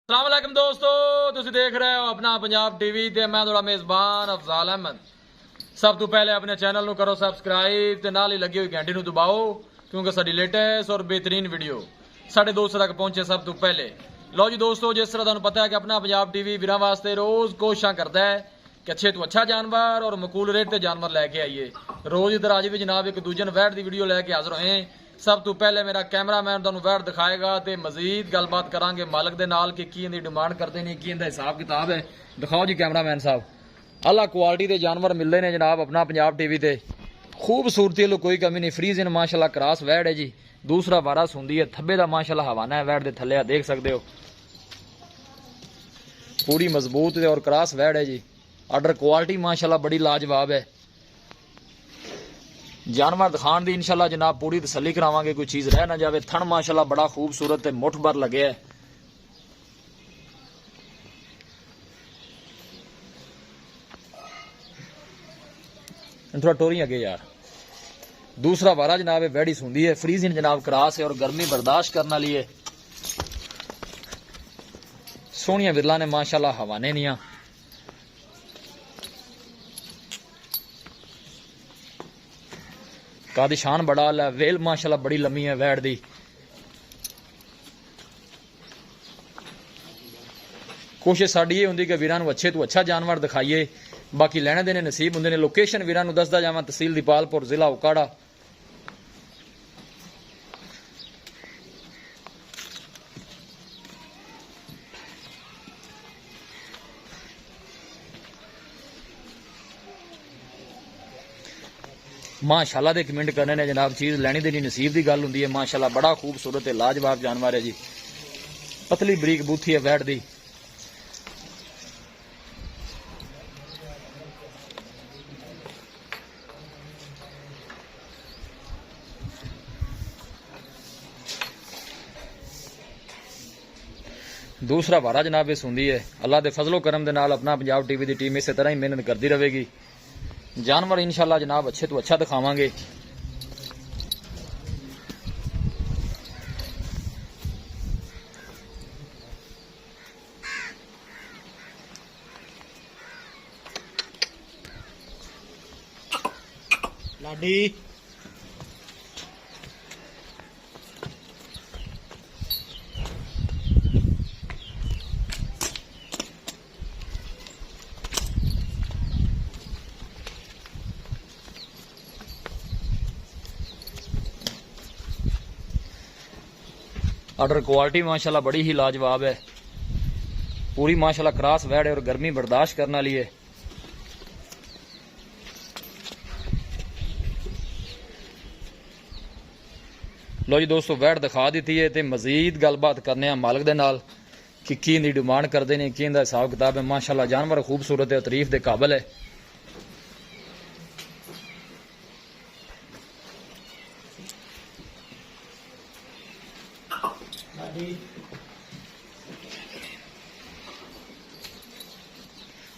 अस्सलाम वालेकुम दोस्तों, तुसी देख रहे हो अपना पंजाब टीवी ते मैं थोड़ा मेजबान अफजाल अहमद। सब तो पहले अपने चैनल ਨੂੰ करो सबसक्राइब ते नाल ही लगी हुई घंटी ਨੂੰ दबाओ क्योंकि साडी लेटेस्ट और बेहतरीन वीडियो साडे दोस्तों तक पहुंचे सब तो पहले। लो जी दोस्तों, जिस तरह तुहानू पता है कि अपना पंजाब टीवी वीरां वास्ते रोज कोशिशां करदा है कि अच्छे तो अच्छा जानवर और मकूल रेट ते जानवर लैके आइए। रोज इधर अज भी जनाब एक दूजे वैट की वीडियो लैके हाजिर होए। सब तो पहले मेरा कैमरामैन तुहानू वैट दिखाएगा तो मजीद गलबात करांगे मालक दे नाल कि की इहदी डिमांड करते ने, की इहदा हिसाब किताब है। दिखाओ जी कैमरामैन साहब। अल्लाह क्वालिटी के जानवर मिलते हैं जनाब अपना पंजाब टीवी ते। खूबसूरती लो कोई कमी नहीं। फ्रीजन माशाल्लाह क्रॉस वैट है जी। दूसरा वारस हुंदी है। थब्बे का माशाल्लाह हवाना है वैट दे थल्ले, देख सकते हो पूरी मजबूत है और क्रॉस वैट है जी। आर्डर क्वालिटी माशाल्लाह बड़ी लाजवाब है। जानवर दिखाने की इंशाल्लाह जनाब पूरी तसल्ली करावांगे, कोई चीज़ रह ना जाए। थन माशाल्लाह बड़ा खूबसूरत है, मुठ भर लगे है। थोड़ा टोरी अगे यार। दूसरा वारा जनाब है वैडी सुंदी है। फ्रीजिन जनाब क्रॉस है और गर्मी बर्दाश्त करने वाली है। सोहनिया विरला ने माशाल्लाह हवाने निया। कादी शान बड़ा है। वेल माशाल्लाह बड़ी लम्मी है वैट दी। कोशिश साडी ये हुंदी कि वीरां नूं अच्छे तो अच्छा जानवर दिखाइए। बाकी लैणे देने नसीब हुंदे ने। लोकेशन वीरां नूं दसदा जावां, तहसील दीपालपुर, जिला उकाड़ा। माशाल्लाह दे कमेंट करने ने जनाब। चीज़ लैनी देनी नसीब की गल हुंदी है। माशाल्लाह बड़ा खूबसूरत है, लाजवाब जानवर है जी। पतली बरीक बूथी है वैट दी। दूसरा वारा जनाब इस हुंदी है। अल्लाह के फजलो करम दे नाल अपना पंजाब टीवी की टीम इस तरह ही मेहनत करती रहेगी। जानवर इंशाल्लाह जनाब अच्छे तो अच्छा दिखावांगे। लाडी ऑर्डर क्वालिटी माशाल्लाह बड़ी ही लाजवाब है। पूरी माशाल्लाह क्रॉस वैट है और गर्मी बर्दाश्त करने वाली है। लो जी दोस्तों, वैट दिखा दी है। तो मजीद गलबात करने मालक दे नाल कि की इहदी डिमांड करते हैं, की इहदा हिसाब किताब है। माशाल्लाह जानवर खूबसूरत है, तारीफ के काबिल है।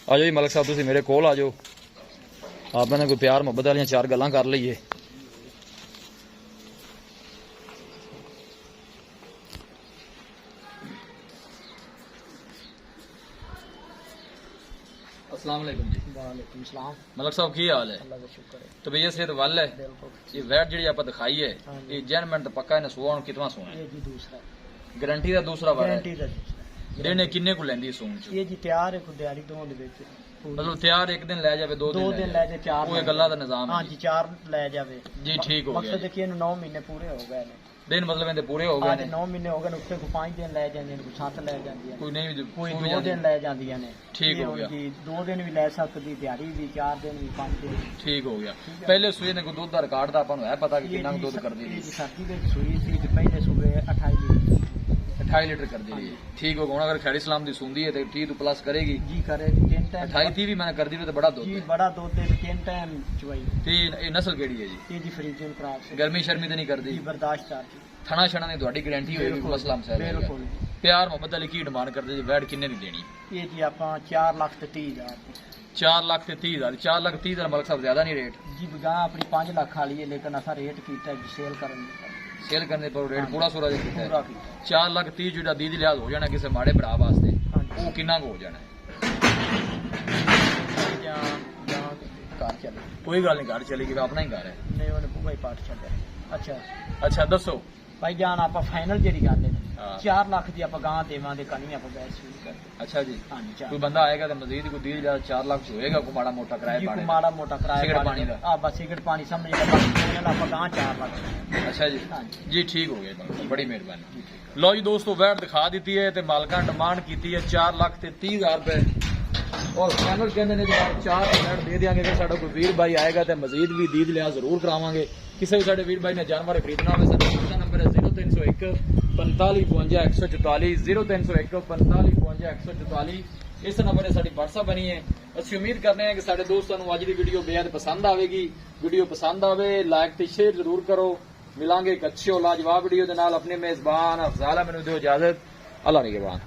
आ जाओ जी मलक साहब, तुसीं मेरे कोल आ जाओ। आपने कोई प्यार मुहब्बत वाली चार गल्लां कर लईए। अस्सलाम वालेकुम जी। वालेकुम सलाम। मलक साहब की हाल है? अल्लाह का शुक्र है। तो भैया सेहत वल है? बिल्कुल। ये वैट जी आप दिखाई है, हाँ जी। ये जैनमेंट तो पक्का इन्हें सुआ कितना सोना है? ये जी दूसरा गारंटी का दूसरा वाला है। गारंटी का दूसरा। इन्हें किन्ने को लेंदी सून च? ये जी तैयार है, खुद दिहाड़ी दो दे विच मतलब तैयार एक दिन लै जावे, दो दो दिन ले जाए, चार वो गल्ला दा निजाम हाँ है जी, चार ले जावे जी। ठीक हो गया मकसद जी। है कि इन्हें 9 महीने पूरे हो गए ने। दिन मतलब इनके पूरे हो गए आज ने। 9 महीने हो गए ने। उत्ते को 5 दिन ले जांदे ने, कोई 7 ले जांदी है, कोई नहीं कोई सूई 2 जाती। दिन ले जांदियां ने। ठीक ये हो हुण गया। जी 2 दिन भी ले सकदी, दिहाड़ी भी 4 दिन भी 5 दिन। ठीक हो गया। पहले सूए ने कोई दुध का रिकॉर्ड था अपन है पता कि कितना दुध कर दी? ये जी सर्दी विच सूई सी ते पहले सूबे 28 लीटर 28 लीटर कर दी रही है। ठीक होगा। अगर खैरी सलाम की सूंदी है तो 30 तो प्लस करेगी जी करे। 3 टाइम 28 थी भी मैंने कर दी तो बड़ा दूध जी, है। बड़ा दूध दे 3 टाइम चुवाई। ये नस्ल केड़ी है जी? ये जी फ्रीजन क्रॉस है। गर्मी शर्मी तो नहीं कर दी? जी बर्दाश्त करती। थना छना की थोड़ी गारंटी होगी? बिल्कुल, मसला मसला बिल्कुल। प्यार मोहब्बत वाली की डिमांड करते जी? वैट किन्ने दी देनी? ये जी आप 4,30,000 4 लाख ते 30,000। 4 लाख 30,000 मलक साहब ज्यादा नहीं रेट? जी बगा अपनी 5 लाख वाली है, लेकिन असा रेट किया सेल करने सेल करने पर रेट पूरा सूरा जो कीता पूरा है कीता 4 ਲੱਖ 30 ਜਿਹੜਾ ਦੀ ਦੀ ਲਿਹਾਜ਼ ਹੋ ਜਾਣਾ ਕਿਸੇ ਮਾੜੇ ਭਰਾ ਵਾਸਤੇ ਹਾਂਜੀ ਉਹ ਕਿੰਨਾ ਕੁ ਹੋ ਜਾਣਾ ਹੈ? ਜਾਂ ਜਾਂ ਘਰ ਚੱਲੇ ਕੋਈ ਗੱਲ ਨਹੀਂ ਘਰ ਚਲੀ ਗਈ ਆਪਣਾ ਹੀ ਘਰ ਹੈ ਨਹੀਂ ਉਹਨੇ ਪੂਰਾ ਹੀ ਪਾਠ ਚੱਲਿਆ ਅੱਛਾ ਅੱਛਾ ਦੱਸੋ ਭਾਈ ਜਾਨ ਆਪਾਂ ਫਾਈਨਲ ਜਿਹੜੀ ਗੱਲ ਹੈ ਹਾਂ। 4 ਲੱਖ ਦੀ ਆਪਾਂ ਗਾਂ ਦੇਵਾਂਗੇ ਕਣੀ ਆਪਾਂ ਬੈਸ ਸ਼ੁਰੂ ਕਰਦੇ ਅੱਛਾ ਜੀ ਹਾਂਜੀ ਚਾਰ ਕੋਈ ਬੰਦਾ ਆਏਗਾ ਤਾਂ ਮਜ਼ੀਦ ਕੋਈ 4 ਲੱਖ ਹੋਏਗਾ ਕੋਈ ਮਾੜਾ ਮੋਟਾ ਕਿਰਾਇਆ ਜੀ ਪਾਣੇ ਕੋ ਮਾੜਾ ਮੋਟਾ ਕਿਰਾਇਆ ਸਿਗਰਟ ਪਾਣੀ ਦਾ। ਆ ਬਸ ਸਿਗਰਟ ਪਾਣੀ ਸਮਝ ਲੈ ਬਾਕੀ ਆਪਾਂ ਗਾਂ 4 ਲੱਖ ਅੱਛਾ ਜੀ ਹਾਂਜੀ ਜੀ ਠੀਕ ਹੋ ਗਿਆ ਜੀ, ਬੜੀ ਮਿਹਰਬਾਨੀ ਲਓ ਜੀ ਦੋਸਤੋ ਵੈਟ ਦਿਖਾ ਦਿੱਤੀ ਹੈ ਤੇ ਮਾਲਕਾਂ ਡਿਮਾਂਡ ਕੀਤੀ ਹੈ 4 ਲੱਖ ਤੇ 30,000 ਰੁਪਏ ਔਰ ਫਾਈਨਲ ਕਹਿੰਦੇ ਨੇ ਜਨਾਬ 4 ਵੈਟ ਦੇ ਦਿਆਂਗੇ ਜੇ ਸਾਡਾ ਕੋਈ ਵੀਰ ਭਾਈ ਆਏਗਾ ਤੇ ਮਜ਼ੀਦ ਵੀ ਦੀਦ ਲਿਆ ਜ਼ਰੂਰ ਕਰਾਵਾਂਗੇ ਕਿਸੇ ਵੀ ਸਾਡੇ ਵੀਰ ਭਾਈ ਨੇ ਜਾਨਵਰ ਖਰੀਦਣਾ ਹੋਵੇ ਸਾਡਾ ਨੰਬਰ ਹੈ 0301 4552 144 0301 4552 144 ਇਸ ਨੰਬਰ ਤੇ ਸਾਡੀ WhatsApp ਬਣੀ ਹੈ ਅਸੀਂ ਉਮੀਦ ਕਰਨੇ ਹਾਂ ਕਿ ਸਾਡੇ ਦੋਸਤਾਂ ਨੂੰ ਅੱਜ ਦੀ ਵੀਡੀਓ ਬੇहद ਪਸੰਦ ਆਵੇਗੀ ਵੀਡੀਓ ਪਸੰਦ ਆਵੇ ਲਾਈਕ ਤੇ ਸ਼ੇਅਰ ਜ਼ਰੂਰ ਕਰੋ ਮਿਲਾਂਗੇ ਇੱਕ ਅੱਛੀ ਔਰ ਲਾਜਵਾਬ ਵੀਡੀਓ ਦੇ ਨਾਲ ਆਪਣੇ ਮੇਜ਼ਬਾਨ ਅਫਜ਼ਾਲ ਮੈਨੂੰ ਦਿਓ ਇਜਾਜ਼ਤ ਅੱਲਾ ਨਿਗਹਿਬਾਨ